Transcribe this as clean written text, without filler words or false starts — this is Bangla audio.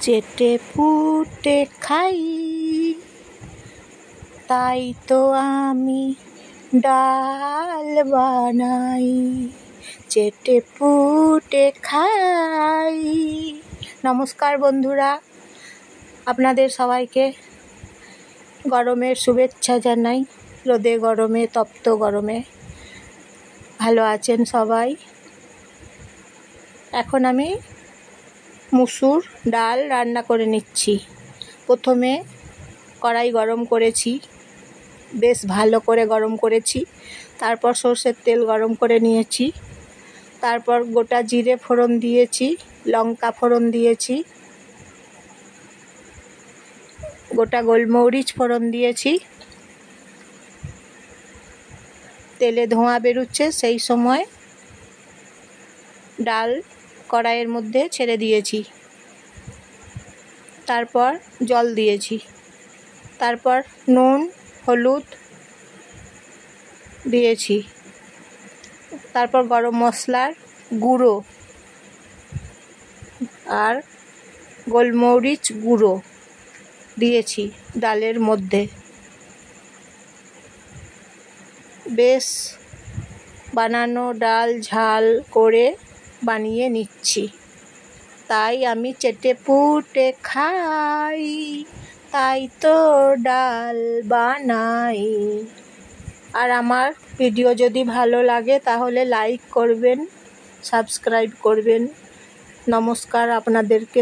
চেটে পুটে খাই, তাই তো আমি ডাল বানাই। চেটে পুটে খাই। নমস্কার বন্ধুরা, আপনাদের সবাইকে গরমের শুভেচ্ছা জানাই। রোদে গরমে, তপ্ত গরমে ভালো আছেন সবাই। এখন আমি মুসুর ডাল রান্না করে নিচ্ছি। প্রথমে কড়াই গরম করেছি, বেশ ভালো করে গরম করেছি। তারপর সর্ষের তেল গরম করে নিয়েছি। তারপর গোটা জিরে ফোড়ন দিয়েছি, লঙ্কা ফোড়ন দিয়েছি, গোটা গোলমরিচ ফোড়ন দিয়েছি। তেলে ধোঁয়া বেরোচ্ছে, সেই সময় ডাল কড়াইয়ের মধ্যে ছেড়ে দিয়েছি। তারপর জল দিয়েছি। তারপর নুন, হলুদ দিয়েছি। তারপর গরম মশলার গুঁড়ো আর গোলমরিচ গুঁড়ো দিয়েছি ডালের মধ্যে। বেশ বানানো ডাল ঝাল করে বানিয়ে নিচ্ছি। তাই আমি চেটে পুটে খাই, তাই তো ডাল বানাই। আর আমার ভিডিও যদি ভালো লাগে তাহলে লাইক করবেন, সাবস্ক্রাইব করবেন। নমস্কার আপনাদেরকে।